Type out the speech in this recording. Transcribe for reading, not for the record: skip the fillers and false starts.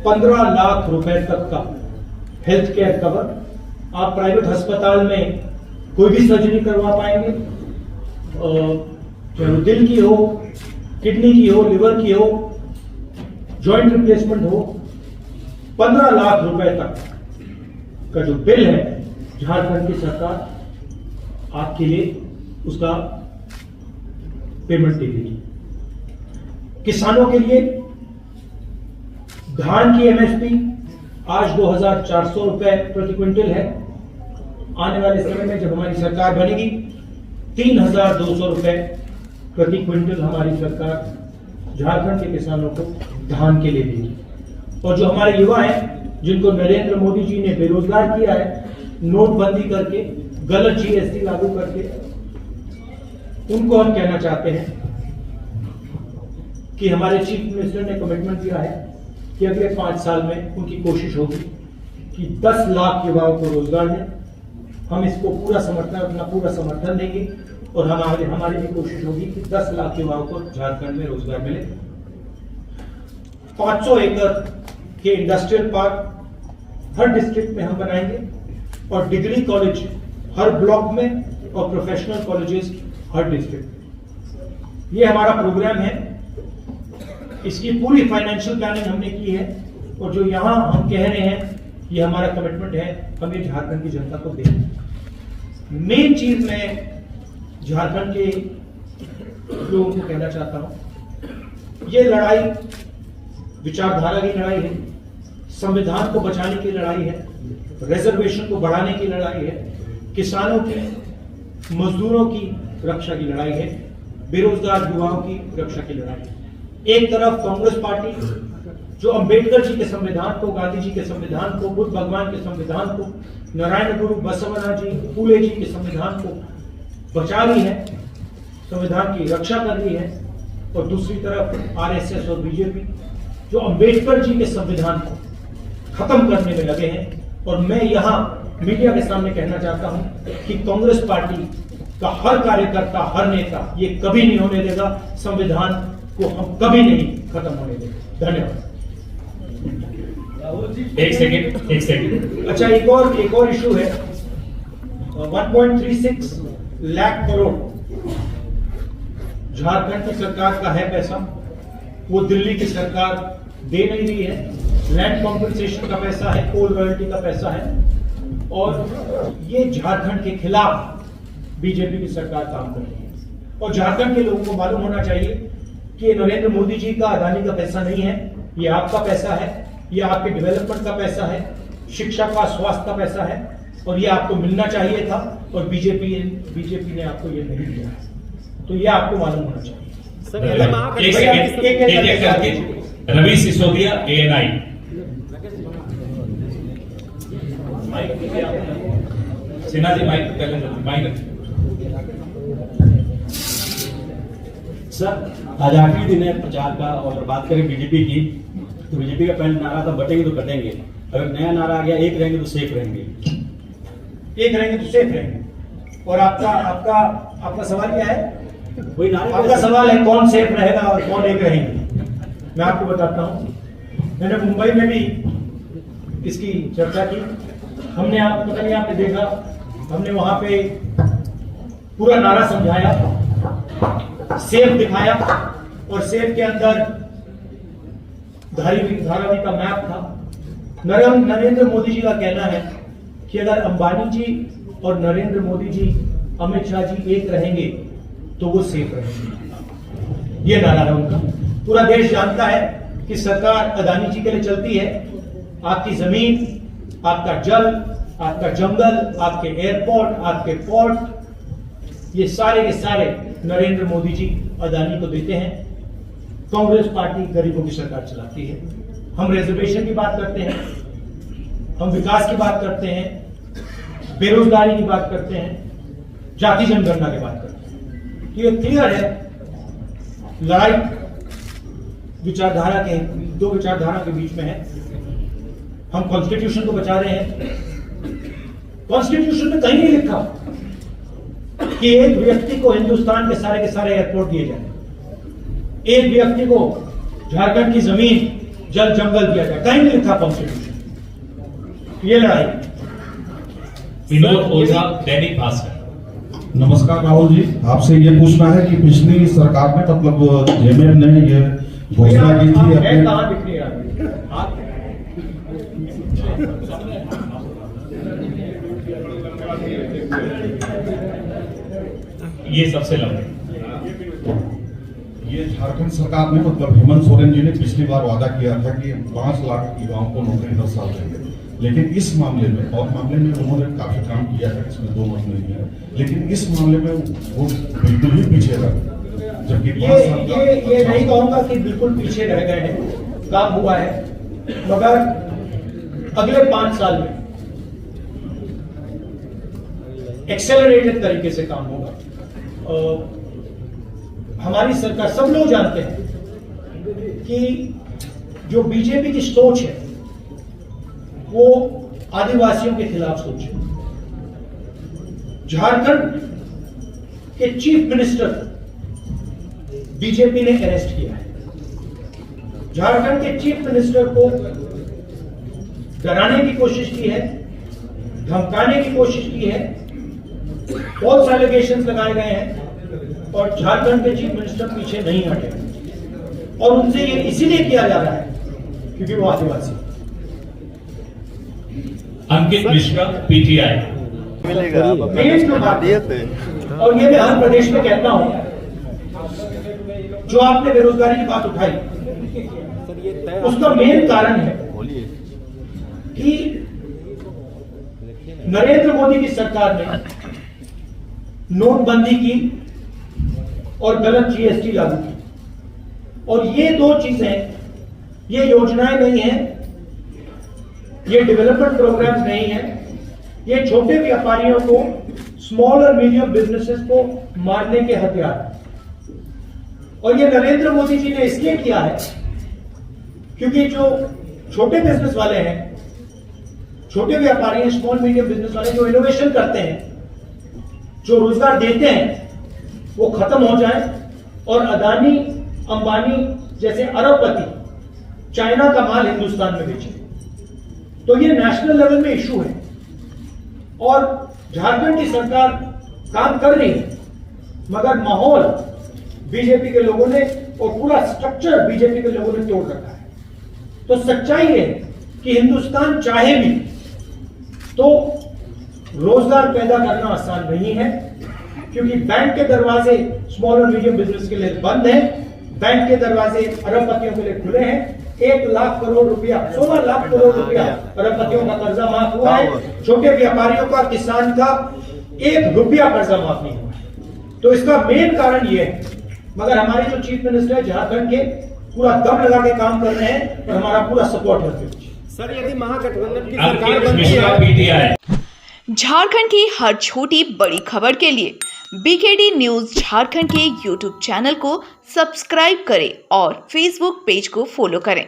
15 लाख रुपए तक का हेल्थ केयर कवर आप प्राइवेट अस्पताल में कोई भी सर्जरी करवा पाएंगे, चाहे वो दिल की हो, किडनी की हो, लिवर की हो, जॉइंट रिप्लेसमेंट हो। 15 लाख रुपए तक का जो बिल है झारखंड की सरकार आपके लिए उसका पेमेंट दे देगी। किसानों के लिए धान की एमएसपी आज 2,400 रुपए प्रति क्विंटल है। आने वाले समय में जब हमारी सरकार बनेगी 3,200 रुपए प्रति क्विंटल हमारी सरकार झारखंड के किसानों को धान के लिए देगी। और जो हमारे युवा हैं जिनको नरेंद्र मोदी जी ने बेरोजगार किया है नोटबंदी करके, गलत जीएसटी लागू करके, उनको हम कहना चाहते हैं कि हमारे चीफ मिनिस्टर ने कमिटमेंट दिया है कि अगले 5 साल में उनकी कोशिश होगी कि 10 लाख युवाओं को रोजगार दें। हम इसको अपना पूरा समर्थन देंगे और हमारी भी कोशिश होगी कि 10 लाख युवाओं को झारखंड में रोजगार मिले। 500 एकड़ के इंडस्ट्रियल पार्क हर डिस्ट्रिक्ट में हम बनाएंगे और डिग्री कॉलेज हर ब्लॉक में और प्रोफेशनल कॉलेजेस हर डिस्ट्रिक्ट। ये हमारा प्रोग्राम है, इसकी पूरी फाइनेंशियल प्लानिंग हमने की है और जो यहां हम कह रहे हैं ये हमारा कमिटमेंट है, हम ये झारखंड की जनता को देंगे। मेन चीज मैं झारखंड के लोगों को कहना चाहता हूं, ये लड़ाई विचारधारा की लड़ाई है, संविधान को बचाने की लड़ाई है, रिजर्वेशन को बढ़ाने की लड़ाई है, किसानों की, मजदूरों की रक्षा की लड़ाई है, बेरोजगार युवाओं की रक्षा की लड़ाई है। एक तरफ कांग्रेस पार्टी जो अंबेडकर जी के संविधान को, गांधी जी के संविधान को, बुद्ध भगवान के संविधान को, नारायण गुरु बसवना जी, फूले जी के संविधान को बचा रही है, संविधान की रक्षा कर रही है, और दूसरी तरफ आरएसएस और बीजेपी जो अंबेडकर जी के संविधान को खत्म करने में लगे हैं। और मैं यहां मीडिया के सामने कहना चाहता हूं कि कांग्रेस पार्टी का हर कार्यकर्ता, हर नेता ये कभी नहीं होने देगा, संविधान को हम कभी नहीं खत्म होने देंगे। धन्यवाद। एक सेकंड। अच्छा, एक और इशू है। 1.36 लाख करोड़ झारखंड की सरकार का है पैसा, वो दिल्ली की सरकार दे नहीं रही है। लैंड कॉम्पेंसेशन का पैसा है, कोल रॉयल्टी का पैसा है, और ये झारखंड के खिलाफ बीजेपी की सरकार काम कर रही है। और झारखंड के लोगों को मालूम होना चाहिए कि नरेंद्र मोदी जी का, अदानी का पैसा नहीं है, ये आपका पैसा है, ये आपके डेवलपमेंट का पैसा है, शिक्षा का, स्वास्थ्य का पैसा है, और ये आपको मिलना चाहिए था, और बीजेपी ने आपको ये नहीं दिया है। तो ये आपको मालूम होना चाहिए। Ravi Sisodia, ANI। Sinha ji mic sir, आज आखिरी दिन है प्रचार का, और बात करें बीजेपी की तो बीजेपी का पहले नारा था बटेंगे तो कटेंगे। अगर नया नारा आ गया एक रहेंगे तो सेफ रहेंगे। एक रहेंगे तो सेफ रहेंगे। और आपका सवाल क्या है? वही नारा। आपका सवाल है कौन सेफ रहेगा और कौन एक रहेंगे। मैं आपको बताता हूं, मैंने मुंबई में भी इसकी चर्चा की। हमने पता नहीं आपने देखा, हमने वहां पे पूरा नारा समझाया, सेफ दिखाया, और सेफ के अंदर धारावी का मैप था। नरेंद्र मोदी जी का कहना है कि अगर अंबानी जी और नरेंद्र मोदी जी, अमित शाह जी एक रहेंगे तो वो सेफ रहेंगे। ये नारा है उनका। पूरा देश जानता है कि सरकार अदानी जी के लिए चलती है। आपकी जमीन, आपका जल, आपका जंगल, आपके एयरपोर्ट, आपके पोर्ट, ये सारे के सारे नरेंद्र मोदी जी अदानी को देते हैं। कांग्रेस पार्टी गरीबों की सरकार चलाती है। हम रिजर्वेशन की बात करते हैं, हम विकास की बात करते हैं, बेरोजगारी की बात करते हैं, जाति जनगणना की बात करते हैं। तो ये क्लियर है, लड़ाई विचारधारा के, दो विचारधारा के बीच में है। हम कॉन्स्टिट्यूशन को बचा रहे हैं। कॉन्स्टिट्यूशन में कहीं नहीं लिखा कि एक व्यक्ति को हिंदुस्तान के सारे एयरपोर्ट दिए जाए, एक व्यक्ति को झारखंड की जमीन, जल जंगल दिया जाए, कहीं नहीं लिखा कॉन्स्टिट्यूशन। ये लड़ाई। विनोद ओझा, दैनिक भास्कर। नमस्कार राहुल जी, आपसे ये पूछना है कि पिछली सरकार ने मतलब जेएमएम ने ये घोषणा की थी अपने कहाँ दिख रही है आप? ये सबसे लंबे। ये झारखंड सरकार ने मतलब हेमंत सोरेन जी ने पिछली बार वादा किया था कि 5 लाख युवाओं को नौकरी 10 साल देंगे, लेकिन इस मामले में और मामले में उन्होंने काफी काम किया है, इसमें 2 मत नहीं है, लेकिन इस मामले में वो बिल्कुल ही पीछे रह गए। जबकि 5 साल का ये नहीं कहूंगा कि बिल्कुल पीछे रह गए हैं, काम हुआ है, मगर अगले 5 साल में एक्सेलरेटेड तरीके से काम होगा। हमारी सरकार, सब लोग जानते हैं कि जो बीजेपी की सोच है वो आदिवासियों के खिलाफ सोच है। झारखंड के चीफ मिनिस्टर बीजेपी ने अरेस्ट किया है। झारखंड के चीफ मिनिस्टर को डराने की कोशिश की है, धमकाने की कोशिश की है, बहुत एलिगेशंस लगाए गए हैं और झारखंड के चीफ मिनिस्टर पीछे नहीं हटे और उनसे ये इसीलिए किया जा रहा है क्योंकि वो आदिवासी। अंकित मिश्रा, पीटीआई। मेन जो बात है, और ये मैं हर प्रदेश में कहता हूं, जो आपने बेरोजगारी की बात उठाई, उसका मेन कारण है कि नरेंद्र मोदी की सरकार ने नोटबंदी की और गलत जीएसटी लागू की, और ये 2 चीजें, ये योजनाएं नहीं है, ये डेवलपमेंट प्रोग्राम्स नहीं है, ये छोटे व्यापारियों को, स्मॉल और मीडियम बिजनेसेस को मारने के हथियार हैं। और ये नरेंद्र मोदी जी ने इसलिए किया है क्योंकि जो छोटे बिजनेस वाले हैं, छोटे व्यापारी हैं, स्मॉल मीडियम बिजनेस वाले जो इनोवेशन करते हैं, जो रोजगार देते हैं, वो खत्म हो जाए और अदानी, अंबानी जैसे अरबपति चाइना का माल हिंदुस्तान में बेचे। तो ये नेशनल लेवल में इशू है और झारखंड की सरकार काम कर रही है, मगर माहौल बीजेपी के लोगों ने और पूरा स्ट्रक्चर बीजेपी के लोगों ने तोड़ रखा है। तो सच्चाई है कि हिंदुस्तान चाहे भी तो रोजगार पैदा करना आसान नहीं है, क्योंकि बैंक के दरवाजे स्मॉल और मीडियम बिजनेस के लिए बंद हैं, बैंक के दरवाजे अरबपतियों के लिए खुले हैं। 1 लाख करोड़ रुपया, 16 लाख करोड़ रुपया अरबपतियों का कर्जा माफ हुआ है, छोटे व्यापारियों का, किसान का 1 रुपया कर्जा माफ नहीं हुआ है। तो इसका मेन कारण ये है, मगर हमारे जो चीफ मिनिस्टर है झारखंड के पूरा दम लगा के काम कर रहे हैं और हमारा पूरा सपोर्ट है। सर, यदि महागठबंधन की सरकार अंकित बनती मिश्रा, है, पीटीआई। झारखंड की हर छोटी बड़ी खबर के लिए बीकेडी न्यूज झारखंड के यूट्यूब चैनल को सब्सक्राइब करें और फेसबुक पेज को फॉलो करें।